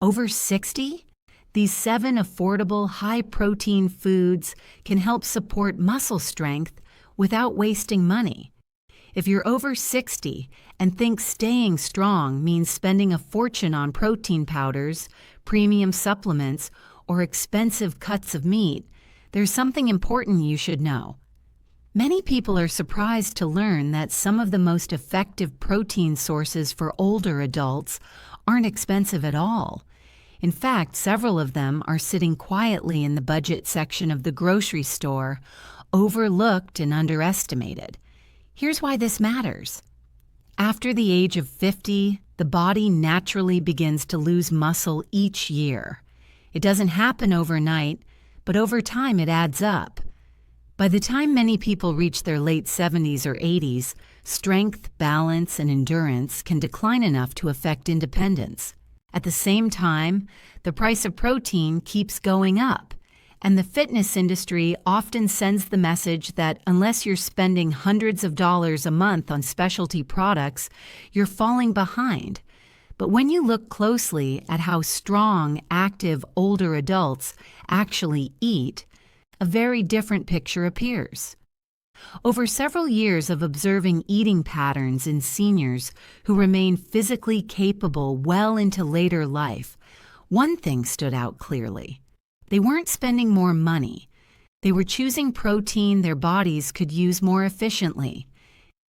Over 60? These 7 affordable, high-protein foods can help support muscle strength without wasting money. If you're over 60 and think staying strong means spending a fortune on protein powders, premium supplements, or expensive cuts of meat, there's something important you should know. Many people are surprised to learn that some of the most effective protein sources for older adults aren't expensive at all. In fact, several of them are sitting quietly in the budget section of the grocery store, overlooked and underestimated. Here's why this matters. After the age of 50, the body naturally begins to lose muscle each year. It doesn't happen overnight, but over time it adds up. By the time many people reach their late 70s or 80s, strength, balance, and endurance can decline enough to affect independence. At the same time, the price of protein keeps going up, and the fitness industry often sends the message that unless you're spending hundreds of dollars a month on specialty products, you're falling behind. But when you look closely at how strong, active older adults actually eat, a very different picture appears. Over several years of observing eating patterns in seniors who remain physically capable well into later life, one thing stood out clearly. They weren't spending more money. They were choosing protein their bodies could use more efficiently.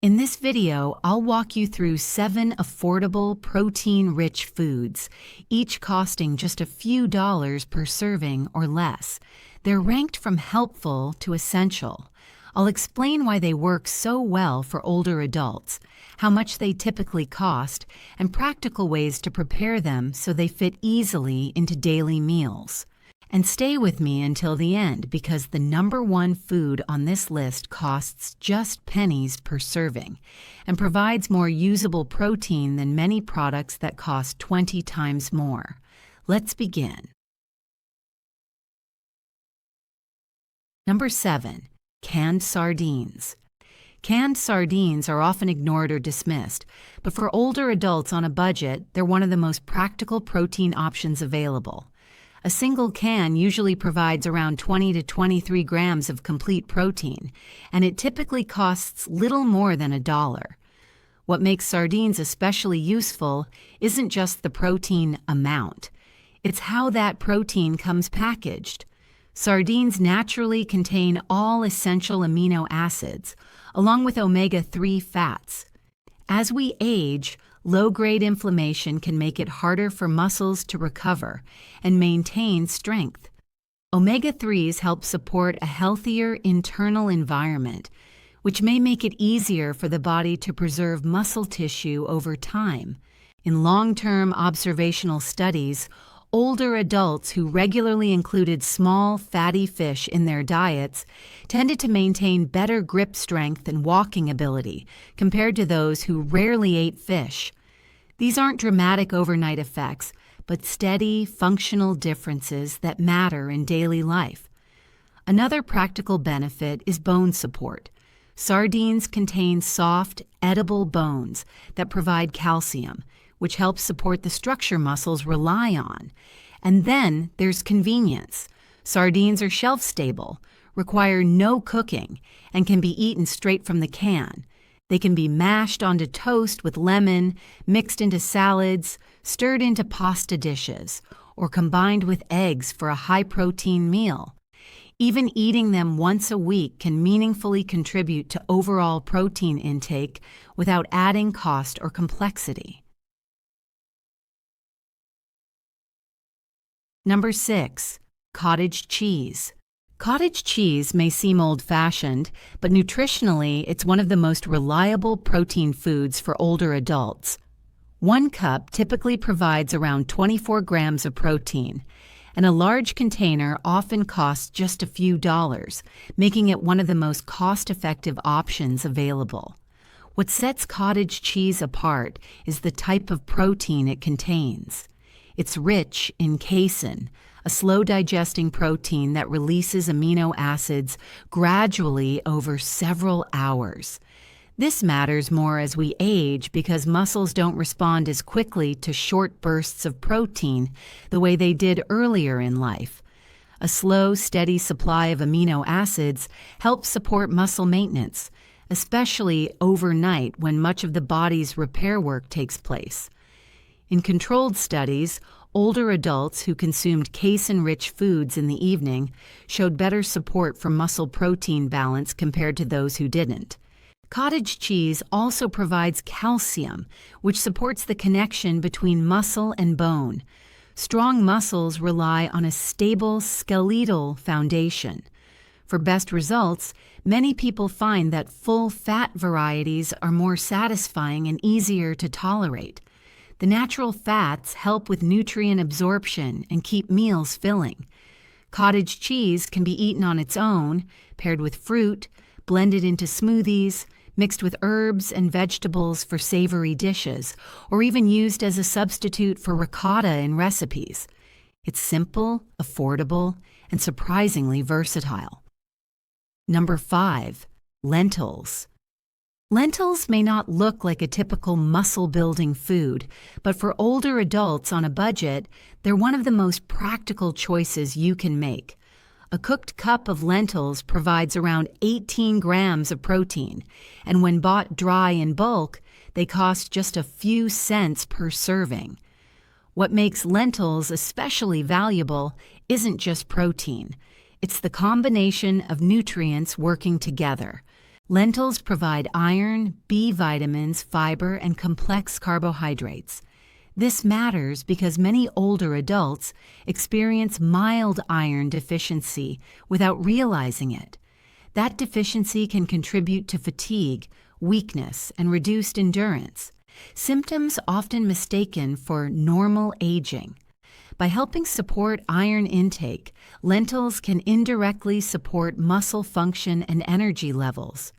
In this video, I'll walk you through 7 affordable, protein-rich foods, each costing just a few dollars per serving or less. They're ranked from helpful to essential. I'll explain why they work so well for older adults, how much they typically cost, and practical ways to prepare them so they fit easily into daily meals. And stay with me until the end because the number 1 food on this list costs just pennies per serving and provides more usable protein than many products that cost 20 times more. Let's begin. Number 7. Canned sardines. Canned sardines are often ignored or dismissed, but for older adults on a budget, they're one of the most practical protein options available. A single can usually provides around 20 to 23 grams of complete protein, and it typically costs little more than $1. What makes sardines especially useful isn't just the protein amount. It's how that protein comes packaged. Sardines naturally contain all essential amino acids, along with omega-3 fats. As we age, low-grade inflammation can make it harder for muscles to recover and maintain strength. Omega-3s help support a healthier internal environment, which may make it easier for the body to preserve muscle tissue over time. In long-term observational studies, older adults who regularly included small, fatty fish in their diets tended to maintain better grip strength and walking ability compared to those who rarely ate fish. These aren't dramatic overnight effects, but steady, functional differences that matter in daily life. Another practical benefit is bone support. Sardines contain soft, edible bones that provide calcium, which helps support the structure muscles rely on. And then there's convenience. Sardines are shelf-stable, require no cooking, and can be eaten straight from the can. They can be mashed onto toast with lemon, mixed into salads, stirred into pasta dishes, or combined with eggs for a high-protein meal. Even eating them once a week can meaningfully contribute to overall protein intake without adding cost or complexity. Number 6. Cottage cheese. Cottage cheese may seem old-fashioned, but nutritionally it's one of the most reliable protein foods for older adults. 1 cup typically provides around 24 grams of protein, and a large container often costs just a few dollars, making it one of the most cost-effective options available. What sets cottage cheese apart is the type of protein it contains. It's rich in casein, a slow-digesting protein that releases amino acids gradually over several hours. This matters more as we age because muscles don't respond as quickly to short bursts of protein the way they did earlier in life. A slow, steady supply of amino acids helps support muscle maintenance, especially overnight when much of the body's repair work takes place. In controlled studies, older adults who consumed casein-rich foods in the evening showed better support for muscle protein balance compared to those who didn't. Cottage cheese also provides calcium, which supports the connection between muscle and bone. Strong muscles rely on a stable skeletal foundation. For best results, many people find that full fat varieties are more satisfying and easier to tolerate. The natural fats help with nutrient absorption and keep meals filling. Cottage cheese can be eaten on its own, paired with fruit, blended into smoothies, mixed with herbs and vegetables for savory dishes, or even used as a substitute for ricotta in recipes. It's simple, affordable, and surprisingly versatile. Number 5. Lentils. Lentils may not look like a typical muscle-building food, but for older adults on a budget, they're one of the most practical choices you can make. A cooked cup of lentils provides around 18 grams of protein, and when bought dry in bulk, they cost just a few cents per serving. What makes lentils especially valuable isn't just protein. It's the combination of nutrients working together. Lentils provide iron, B vitamins, fiber, and complex carbohydrates. This matters because many older adults experience mild iron deficiency without realizing it. That deficiency can contribute to fatigue, weakness, and reduced endurance, symptoms often mistaken for normal aging. By helping support iron intake, lentils can indirectly support muscle function and energy levels.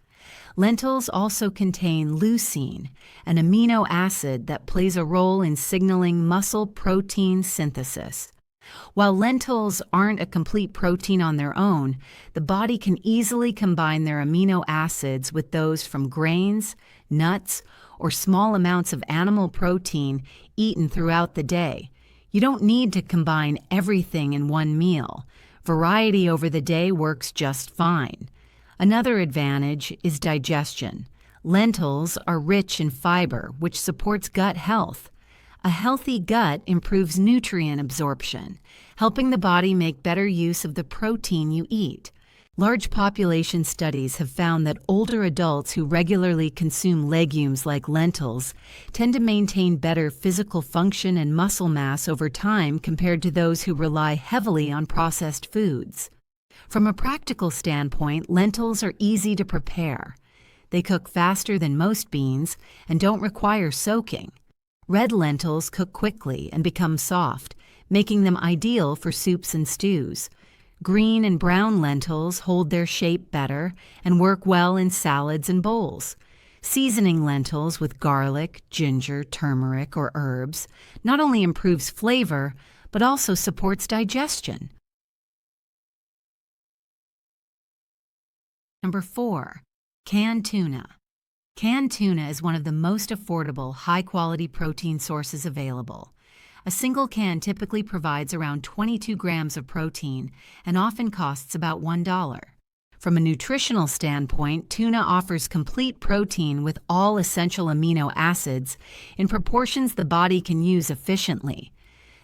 Lentils also contain leucine, an amino acid that plays a role in signaling muscle protein synthesis. While lentils aren't a complete protein on their own, the body can easily combine their amino acids with those from grains, nuts, or small amounts of animal protein eaten throughout the day. You don't need to combine everything in one meal. Variety over the day works just fine. Another advantage is digestion. Lentils are rich in fiber, which supports gut health. A healthy gut improves nutrient absorption, helping the body make better use of the protein you eat. Large population studies have found that older adults who regularly consume legumes like lentils tend to maintain better physical function and muscle mass over time compared to those who rely heavily on processed foods. From a practical standpoint, lentils are easy to prepare. They cook faster than most beans and don't require soaking. Red lentils cook quickly and become soft, making them ideal for soups and stews. Green and brown lentils hold their shape better and work well in salads and bowls. Seasoning lentils with garlic, ginger, turmeric, or herbs not only improves flavor, but also supports digestion. Number 4. Canned tuna. Canned tuna is one of the most affordable, high-quality protein sources available. A single can typically provides around 22 grams of protein and often costs about $1. From a nutritional standpoint, tuna offers complete protein with all essential amino acids in proportions the body can use efficiently.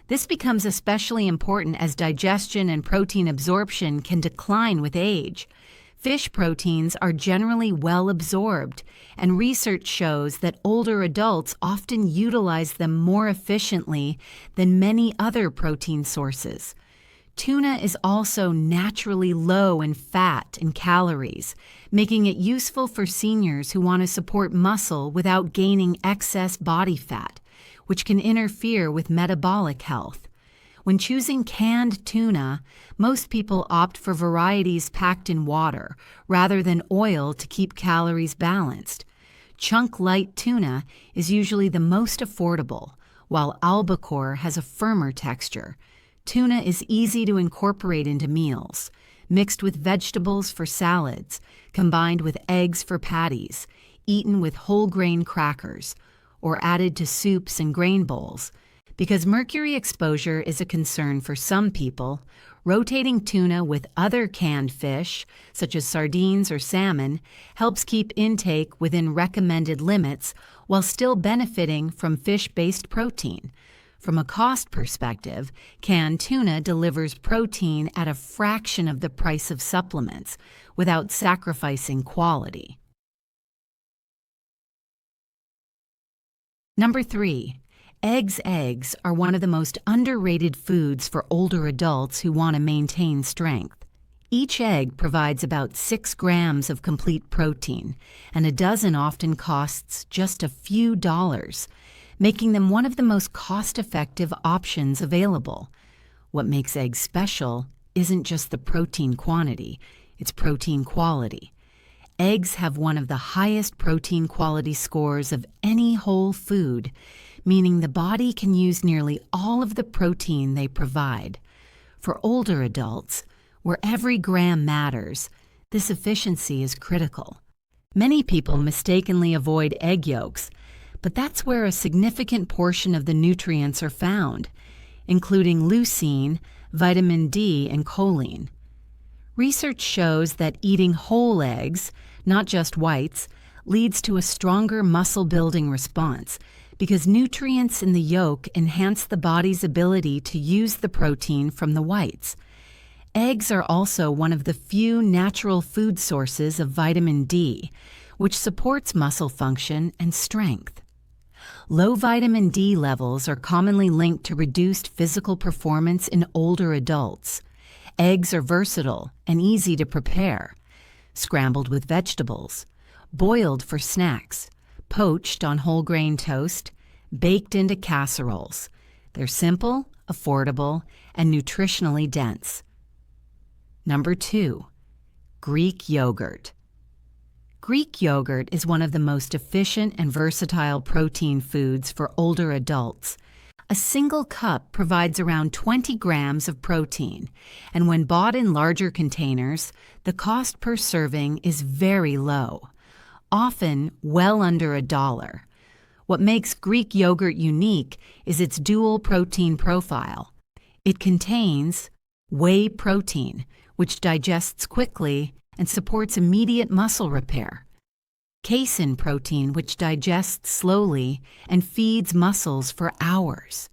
This becomes especially important as digestion and protein absorption can decline with age. Fish proteins are generally well absorbed, and research shows that older adults often utilize them more efficiently than many other protein sources. Tuna is also naturally low in fat and calories, making it useful for seniors who want to support muscle without gaining excess body fat, which can interfere with metabolic health. When choosing canned tuna, most people opt for varieties packed in water rather than oil to keep calories balanced. Chunk-light tuna is usually the most affordable, while albacore has a firmer texture. Tuna is easy to incorporate into meals, mixed with vegetables for salads, combined with eggs for patties. eaten with whole grain crackers or added to soups and grain bowls. Because mercury exposure is a concern for some people, rotating tuna with other canned fish, such as sardines or salmon, helps keep intake within recommended limits while still benefiting from fish-based protein. From a cost perspective, canned tuna delivers protein at a fraction of the price of supplements without sacrificing quality. Number 3. Eggs are one of the most underrated foods for older adults who want to maintain strength. Each egg provides about 6 grams of complete protein, and a dozen often costs just a few dollars, making them one of the most cost-effective options available. What makes eggs special isn't just the protein quantity, it's protein quality. Eggs have one of the highest protein quality scores of any whole food, meaning the body can use nearly all of the protein they provide. For older adults, where every gram matters, this efficiency is critical. Many people mistakenly avoid egg yolks, but that's where a significant portion of the nutrients are found, including leucine, vitamin D, and choline. Research shows that eating whole eggs, not just whites, leads to a stronger muscle-building response because nutrients in the yolk enhance the body's ability to use the protein from the whites. Eggs are also one of the few natural food sources of vitamin D, which supports muscle function and strength. Low vitamin D levels are commonly linked to reduced physical performance in older adults. Eggs are versatile and easy to prepare. Scrambled with vegetables, boiled for snacks, poached on whole grain toast, baked into casseroles. They're simple, affordable, and nutritionally dense. Number 2. Greek yogurt. Greek yogurt is one of the most efficient and versatile protein foods for older adults. A single cup provides around 20 grams of protein, and when bought in larger containers, the cost per serving is very low, often well under $1. What makes Greek yogurt unique is its dual protein profile. It contains whey protein, which digests quickly and supports immediate muscle repair, casein protein, which digests slowly and feeds muscles for hours.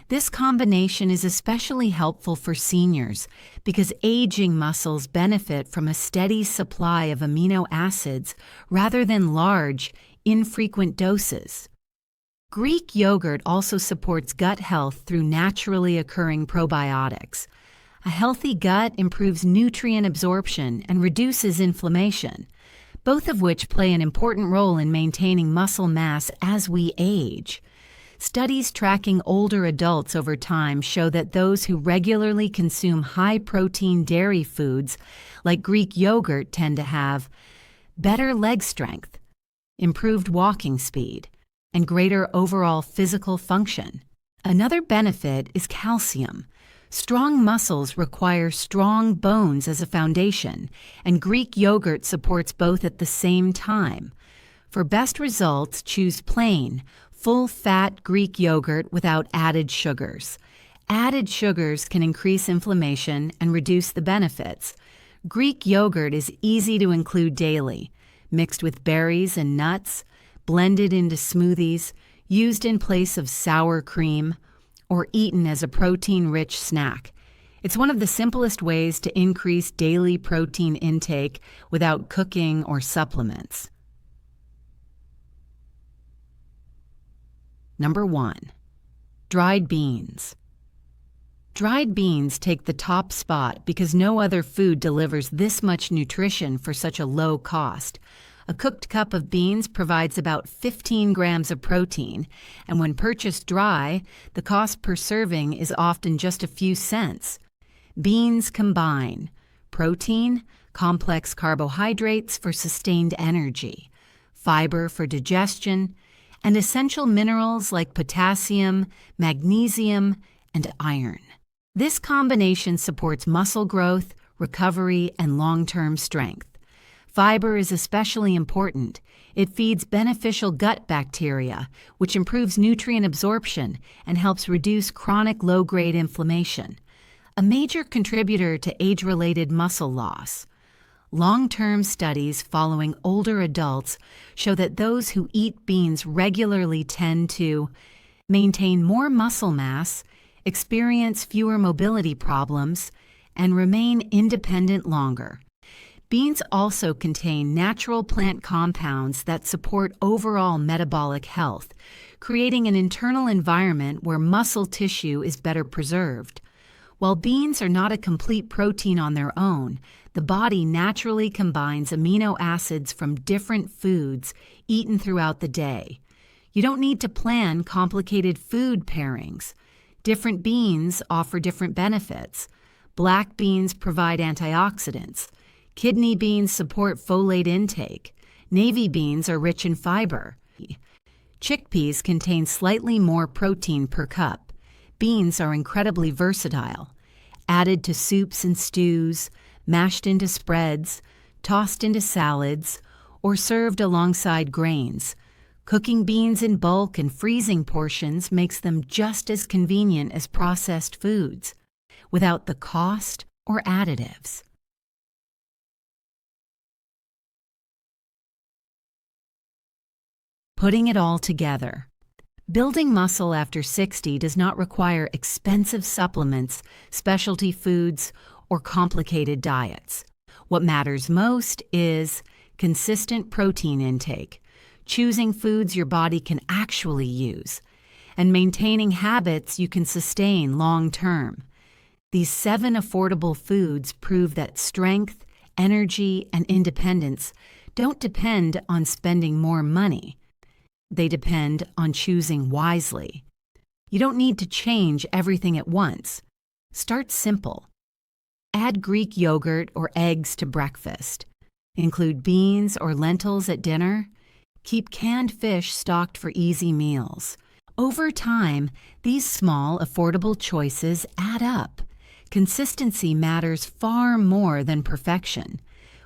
This combination is especially helpful for seniors because aging muscles benefit from a steady supply of amino acids rather than large, infrequent doses. Greek yogurt also supports gut health through naturally occurring probiotics. A healthy gut improves nutrient absorption and reduces inflammation, both of which play an important role in maintaining muscle mass as we age. Studies tracking older adults over time show that those who regularly consume high-protein dairy foods like Greek yogurt tend to have better leg strength, improved walking speed, and greater overall physical function. Another benefit is calcium. Strong muscles require strong bones as a foundation, and Greek yogurt supports both at the same time. For best results, choose plain, full-fat Greek yogurt without added sugars. Added sugars can increase inflammation and reduce the benefits. Greek yogurt is easy to include daily, mixed with berries and nuts, blended into smoothies, used in place of sour cream, or eaten as a protein-rich snack. It's one of the simplest ways to increase daily protein intake without cooking or supplements. Number 1. Dried beans. Dried beans take the top spot because no other food delivers this much nutrition for such a low cost. A cooked cup of beans provides about 15 grams of protein, and when purchased dry, the cost per serving is often just a few cents. Beans combine protein, complex carbohydrates for sustained energy, fiber for digestion, and essential minerals like potassium, magnesium, and iron. This combination supports muscle growth, recovery, and long-term strength. Fiber is especially important. It feeds beneficial gut bacteria, which improves nutrient absorption and helps reduce chronic low-grade inflammation, a major contributor to age-related muscle loss. Long-term studies following older adults show that those who eat beans regularly tend to maintain more muscle mass, experience fewer mobility problems, and remain independent longer. Beans also contain natural plant compounds that support overall metabolic health, creating an internal environment where muscle tissue is better preserved. While beans are not a complete protein on their own, the body naturally combines amino acids from different foods eaten throughout the day. You don't need to plan complicated food pairings. Different beans offer different benefits. Black beans provide antioxidants. Kidney beans support folate intake. Navy beans are rich in fiber. Chickpeas contain slightly more protein per cup. Beans are incredibly versatile. Added to soups and stews, mashed into spreads, tossed into salads, or served alongside grains. Cooking beans in bulk and freezing portions makes them just as convenient as processed foods, without the cost or additives. Putting it all together. Building muscle after 60 does not require expensive supplements, specialty foods, or complicated diets. What matters most is consistent protein intake, choosing foods your body can actually use, and maintaining habits you can sustain long term. These 7 affordable foods prove that strength, energy, and independence don't depend on spending more money. They depend on choosing wisely. You don't need to change everything at once. Start simple. Add Greek yogurt or eggs to breakfast. Include beans or lentils at dinner. Keep canned fish stocked for easy meals. Over time, these small, affordable choices add up. Consistency matters far more than perfection.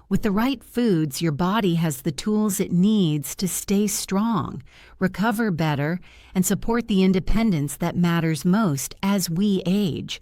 With the right foods, your body has the tools it needs to stay strong, recover better, and support the independence that matters most as we age.